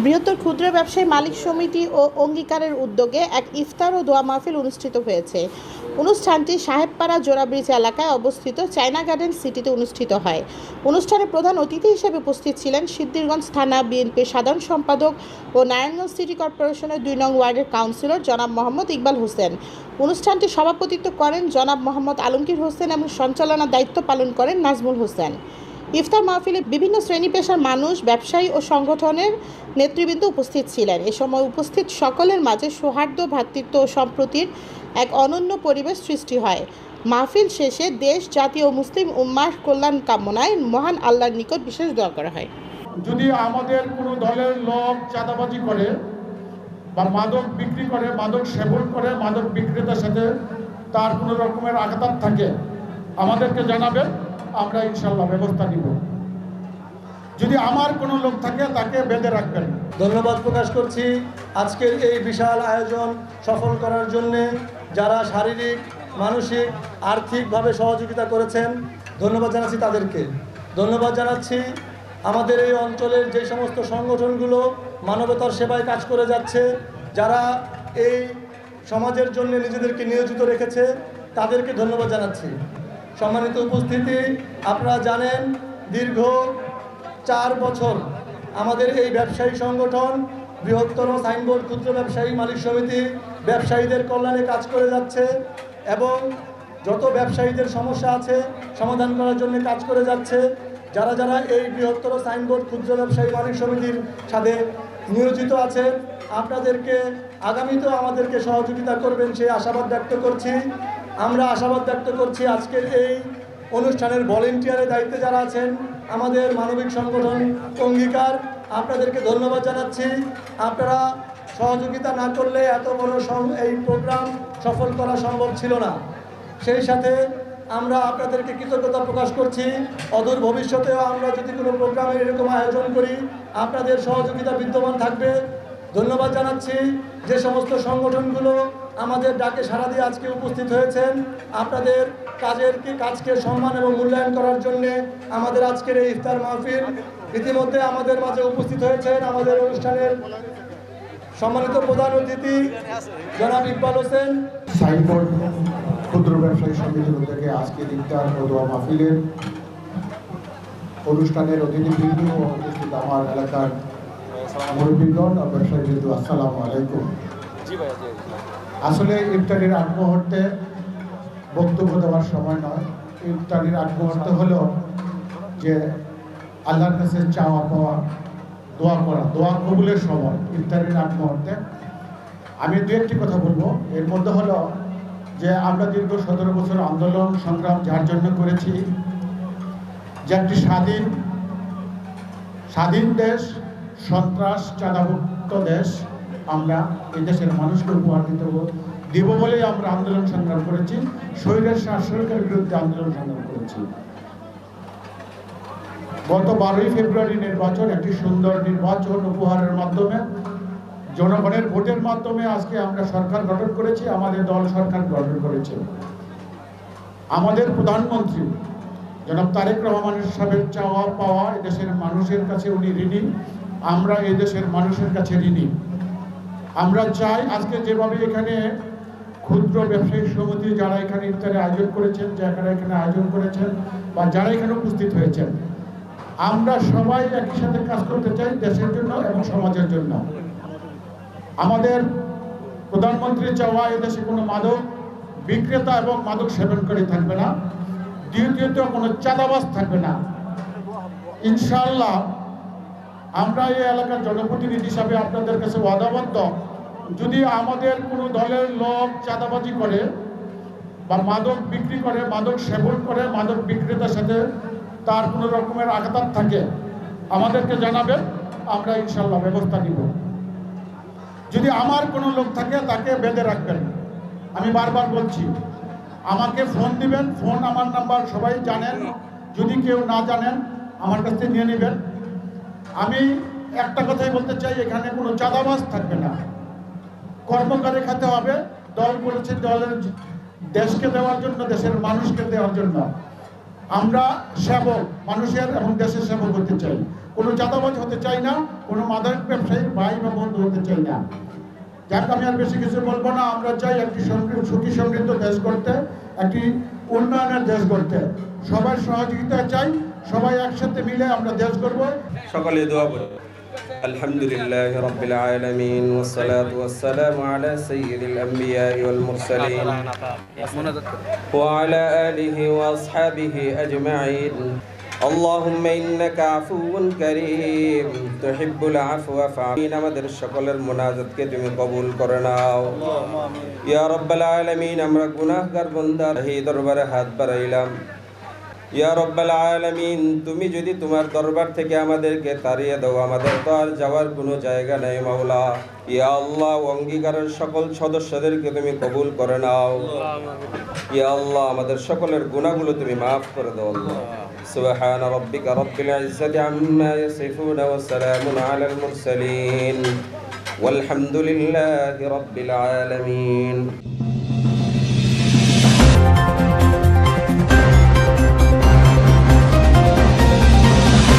বৃহত্তর ক্ষুদ্র ব্যবসায়ী মালিক সমিতি ও অঙ্গীকারের উদ্যোগে এক ইফতার ও দোয়া মাহফিল অনুষ্ঠিত হয়েছে। অনুষ্ঠানটি সাহেবপাড়া জোড়া ব্রিজ এলাকায় অবস্থিত চায়না গার্ডেন সিটিতে অনুষ্ঠিত হয়। অনুষ্ঠানে প্রধান অতিথি হিসেবে উপস্থিত ছিলেন সিদ্ধিরগঞ্জ থানা বিএনপির সাধারণ সম্পাদক ও নারায়ণগঞ্জ সিটি কর্পোরেশনের ২ নং ওয়ার্ডের কাউন্সিলর জনাব মোহাম্মদ ইকবাল হোসেন। অনুষ্ঠানটি সভাপতিত্ব করেন জনাব মোহাম্মদ আলমগীর হোসেন এবং সঞ্চালনার দায়িত্ব পালন করেন নাজমুল হোসেন। ইফতার মাহফিলে বিভিন্ন শ্রেণী পেশার মানুষ, ব্যবসায়ী ও সংগঠনের নেতৃবৃন্দ উপস্থিত ছিলেন। এ সময় উপস্থিত সকলের মাঝে সৌহার্দ্য, ভ্রাতৃত্ব ও সম্প্রীতির এক অনন্য পরিবেশ সৃষ্টি হয়। মাহফিল শেষে দেশ, জাতি ও মুসলিম উম্মাহর কল্যাণ কামনায় মহান আল্লাহর নিকট বিশেষ দোয়া করা হয়। যদি আমাদের কোনো দলের লোক চাঁদাবাজি করে বা মাদক বিক্রি করে, মাদক সেবন করে, মাদক বিক্রেতার সাথে তার কোনো রকমের আঘাত থাকে, আমাদেরকে জানাবেন, আমরা ইনশাল্লাহ ব্যবস্থা নিব। যদি আমার কোনো লোক থাকে তাকে বেঁধে রাখবেন। ধন্যবাদ প্রকাশ করছি আজকের এই বিশাল আয়োজন সফল করার জন্যে যারা শারীরিক, মানসিক, আর্থিকভাবে সহযোগিতা করেছেন, ধন্যবাদ জানাচ্ছি তাদেরকে। ধন্যবাদ জানাচ্ছি আমাদের এই অঞ্চলের যে সমস্ত সংগঠনগুলো মানবতার সেবায় কাজ করে যাচ্ছে, যারা এই সমাজের জন্য নিজেদেরকে নিয়োজিত রেখেছে, তাদেরকে ধন্যবাদ জানাচ্ছি। সম্মানিত উপস্থিতি, আপনারা জানেন দীর্ঘ 4 বছর আমাদের এই ব্যবসায়ী সংগঠন বৃহত্তর সাইনবোর্ড ক্ষুদ্র ব্যবসায়ী মালিক সমিতি ব্যবসায়ীদের কল্যাণে কাজ করে যাচ্ছে এবং যত ব্যবসায়ীদের সমস্যা আছে সমাধান করার জন্য কাজ করে যাচ্ছে। যারা যারা এই বৃহত্তর সাইনবোর্ড ক্ষুদ্র ব্যবসায়ী মালিক সমিতির সাথে নিয়োজিত আছেন, আপনাদেরকে আগামীতেও আমাদেরকে সহযোগিতা করবেন সেই আশাবাদ ব্যক্ত করছি। আমরা আশাবাদ ব্যক্ত করছি আজকের এই অনুষ্ঠানের ভলেন্টিয়ারের দায়িত্বে যারা আছেন, আমাদের মানবিক সংগঠন অঙ্গীকার, আপনাদেরকে ধন্যবাদ জানাচ্ছি। আপনারা সহযোগিতা না করলে এত বড় এই প্রোগ্রাম সফল করা সম্ভব ছিল না। সেই সাথে আমরা আপনাদেরকে কৃতজ্ঞতা প্রকাশ করছি। অদূর ভবিষ্যতেও আমরা যদি কোনো প্রোগ্রামের এরকম আয়োজন করি, আপনাদের সহযোগিতা বিদ্যমান থাকবে। ধন্যবাদ জানাচ্ছি যে সমস্ত সংগঠনগুলো আমাদের ডাকে সাড়া দিয়ে আজকে উপস্থিত হয়েছেন। আপনাদের কাজকে সম্মান এবং মূল্যায়ন করার জন্যে আমাদের আজকের এই ইফতার মাহফিল। ইতিমধ্যে আমাদের মাঝে উপস্থিত হয়েছেন আমাদের অনুষ্ঠানের সম্মানিত প্রধান অতিথি জনাব ইকবাল হোসেন। সাইনবোর্ড ক্ষুদ্র ব্যবসায়ী সমিতির উদ্যোগে আজকের ইফতার ও দোয়া মাহফিলের অনুষ্ঠানের অতিথিবৃন্দ ও উপস্থিত আমার এলাকার মুরব্বীগণ ও ব্যবসায়ীবৃন্দ, আসসালামু আলাইকুম। আসলে ইফতারের আগ মুহূর্তে বক্তব্য দেওয়ার সময় নয়। ইফতারের আগ মুহূর্তে হলো যে আল্লাহর কাছে চাওয়া পাওয়া, দোয়া করা, দোয়া কবুলের সময়। ইফতারের আগ মুহূর্তে আমি দু একটি কথা বলবো। এর মধ্যে হলো যে আমরা দীর্ঘ 17 বছর আন্দোলন সংগ্রাম যার জন্য করেছি, যে একটি স্বাধীন দেশ, সন্ত্রাস চাঁদামুক্ত দেশ আমরা এই দেশের মানুষকে উপহার দিব বলেই আমরা আন্দোলন সংগ্রাম করেছি। স্বৈরের সরকারের বিরুদ্ধে আন্দোলন সংগ্রাম করেছি। গত 12ই ফেব্রুয়ারি নির্বাচন একটি সুন্দর নির্বাচন উপহারের মাধ্যমে, জনগণের ভোটের মাধ্যমে আজকে আমরা সরকার গঠন করেছি। আমাদের দল সরকার গঠন করেছে। আমাদের প্রধানমন্ত্রী জনাব তারেক রহমানের সাহেবের চাওয়া পাওয়া এদেশের মানুষের কাছে উনি ঋণী, আমরা এদেশের মানুষের কাছে ঋণী। আমরা চাই আজকে যেভাবে এখানে ক্ষুদ্র ব্যবসায়ী সমিতি যারা এখানে ইফতারে আয়োজন করেছেন, যারা এখানে আয়োজন করেছেন বা যারা এখানে উপস্থিত হয়েছেন, আমরা সবাই একই সাথে কাজ করতে চাই দেশের জন্য এবং সমাজের জন্য। আমাদের প্রধানমন্ত্রী চাওয়া এদেশে কোনো মাদক বিক্রেতা এবং মাদক সেবনকারী থাকবে না। দ্বিতীয়ত কোনো চাঁদাবাজ থাকবে না। ইনশাআল্লাহ আমরা এই এলাকার জনপ্রতিনিধি হিসাবে আপনাদের কাছে ওয়াদাবদ্ধ, যদি আমাদের কোনো দলের লোক চাঁদাবাজি করে বা মাদক বিক্রি করে, মাদক সেবন করে, মাদক বিক্রেতার সাথে তার কোনো রকমের আঘাত থাকে, আমাদেরকে জানাবেন, আমরা ইনশাআল্লাহ ব্যবস্থা নিব। যদি আমার কোনো লোক থাকে তাকে বেঁধে রাখবেন। আমি বারবার বলছি, আমাকে ফোন দিবেন। ফোন আমার নাম্বার সবাই জানেন, যদি কেউ না জানেন আমার কাছ থেকে নিয়ে নেবেন। আমি একটা কথাই বলতে চাই, এখানে কোনো চাঁদাবাজ থাকবে না। কর্মকারে খেতে হবে। দল করেছে দলের দেশকে দেওয়ার জন্য, দেশের মানুষকে দেওয়ার জন্য। আমরা সেবক, মানুষের এবং দেশের সেবক হতে চাই, কোনো চাঁদাবাজ হতে চাই না, কোনো মাদক ব্যবসায়ীর ভাই বা বন্ধু হতে চাই না। যাক, আমি আর বেশি কিছু বলবো না। আমরা চাই একটি সুখী সমৃদ্ধ দেশ করতে, একটি উন্নয়নের দেশ করতে। সবার সহযোগিতা চাই, সবাই একসাথে মিলে আমরা দেশ করব। সকলে দোয়া করি। আলহামদুলিল্লাহ রাব্বিল আলামিন ওয়াসসালাতু ওয়াসসালামু আলা সাইয়্যিদিল আমবিয়া ওয়াল মুরসালিন ওয়া আলা আলিহি ওয়া আসহাবিহি আজমাইন। আল্লাহুম্মা ইন্নাকা আফুউন কারীম তুহিব্বুল আফওয়া ফাআফিন। আমাদের সকলের মুনাজাতকে তুমি কবুল করে নাও ইয়া রাব্বাল আলামিন। আমরা গুনাহগার বান্দা এই দরবারে হাত বাড়াইলাম ইয়া রাব্বাল আলামিন। তুমি যদি তোমার দরবার থেকে আমাদেরকে তাড়িয়ে দাও, আমাদের তো আর যাওয়ার কোনো জায়গা নেই মাওলা। ইয়া আল্লাহ, অঙ্গীকারের সকল সদস্যদেরকে তুমি কবুল করে নাও ইয়া আল্লাহ। আমাদের সকলের গুনাহগুলো তুমি মাফ করে দাও আল্লাহ। সুবহান রাব্বিকা রাব্বিল ইজ্জাতি আম্মা ইয়াসিফুন ওয়া সালামুন আলাল মুরসালিন ওয়ালহামদুলিল্লাহি রাব্বিল আলামিন।